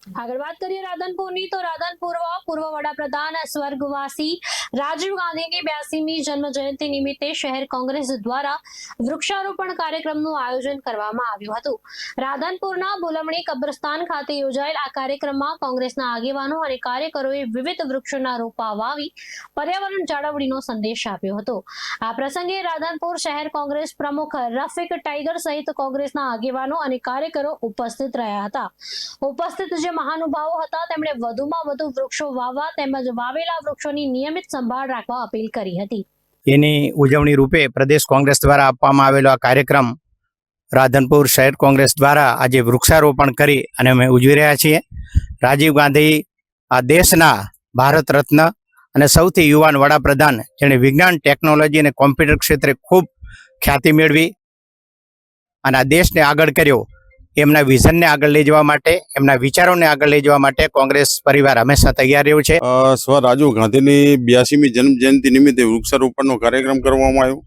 આગળ વાત કરીએ રાધનપુરની તો રાધનપુરમાં પૂર્વ વડાપ્રધાન સ્વર્ગવાસી રાજીવ ગાંધીની 82મી જન્મ જયંતિ નિમિત્તે શહેર કોંગ્રેસ દ્વારા વૃક્ષારોપણ કાર્યક્રમનું આયોજન કરવામાં આવ્યું હતું। રાધનપુરના બોલમણી કબ્રસ્તાન ખાતે યોજાયેલ આ કાર્યક્રમમાં કોંગ્રેસના આગેવાનો અને કાર્યકરોએ વિવિધ વૃક્ષોના રોપા વાવી પર્યાવરણ જાળવણીનો સંદેશ આપ્યો હતો। આ પ્રસંગે રાધનપુર શહેર કોંગ્રેસ પ્રમુખ રફીક ટાઈગર સહિત કોંગ્રેસના આગેવાનો અને કાર્યકરો ઉપસ્થિત રહ્યા હતા। ઉપસ્થિત જે મહાનુભાવો હતા તેમણે વધુમાં વધુ વૃક્ષો વાવવા તેમજ વાવેલા વૃક્ષોની નિયમિત સંભાળ રાખવા અપીલ કરી હતી। એની ઉજવણી રૂપે પ્રદેશ કોંગ્રેસ દ્વારા આપવામાં આવેલો આ કાર્યક્રમ રાધનપુર શહેર કોંગ્રેસ દ્વારા આજે વૃક્ષારોપણ કરી અને અમે ઉજવી રહ્યા છીએ। રાજીવ ગાંધી આ દેશના ભારત રત્ન અને સૌથી યુવાન વડાપ્રધાન જેણે વિજ્ઞાન ટેકનોલોજી અને કોમ્પ્યુટર ક્ષેત્રે ખૂબ ખ્યાતિ મેળવી અને આ દેશને આગળ કર્યો। એમના વિઝનને આગળ લઈ જવા માટે, એમના વિચારોને આગળ લઈ જવા માટે કોંગ્રેસ પરિવાર હંમેશા તૈયાર રહ્યું છે। સ્વ રાજીવ ગાંધીની 82મી જન્મ જયંતિ નિમિત્તે વૃક્ષારોપણનો કાર્યક્રમ કરવામાં આવ્યો।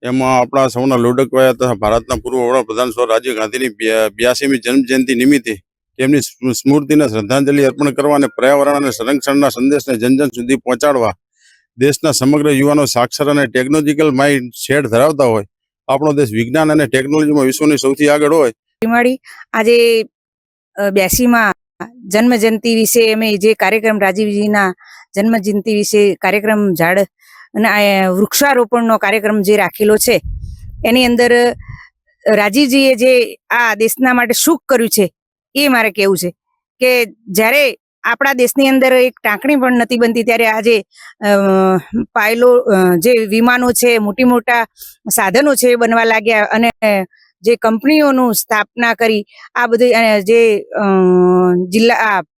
એમાં આપણા સૌના લોડકવાયા તથા ભારતના પૂર્વ વડાપ્રધાન સ્વ રાજીવ ગાંધીની 82મી જન્મ જયંતિ નિમિત્તે તેમની સ્મૃતિને શ્રદ્ધાંજલિ અર્પણ કરવા અને પર્યાવરણ અને સંરક્ષણના સંદેશને જન જન સુધી પહોંચાડવા દેશના સમગ્ર યુવાનો સાક્ષર અને ટેકનોલોજીકલ માઇન્ડ સેટ ધરાવતા હોય, આપણો દેશ વિજ્ઞાન અને ટેકનોલોજીમાં વિશ્વની સૌથી આગળ હોય। આજે 82માં જન્મ જયંતિ વિશે અમે જે કાર્યક્રમ રાજીવજીના જન્મ જયંતિ વિશે કાર્યક્રમ ઝાડ અને વૃક્ષારોપણનો કાર્યક્રમ જે રાખેલો છે એની અંદર રાજીવજીએ જે આ દેશના માટે શું કર્યું છે એ મારે કહેવું છે કે જ્યારે આપણા દેશની અંદર એક ટાંકણી પણ નથી બનતી ત્યારે આજે જે વિમાનો છે, મોટી મોટા સાધનો છે એ બનવા લાગ્યા અને જે કંપનીઓનું સ્થાપના કરી આ બધી જે જિલ્લા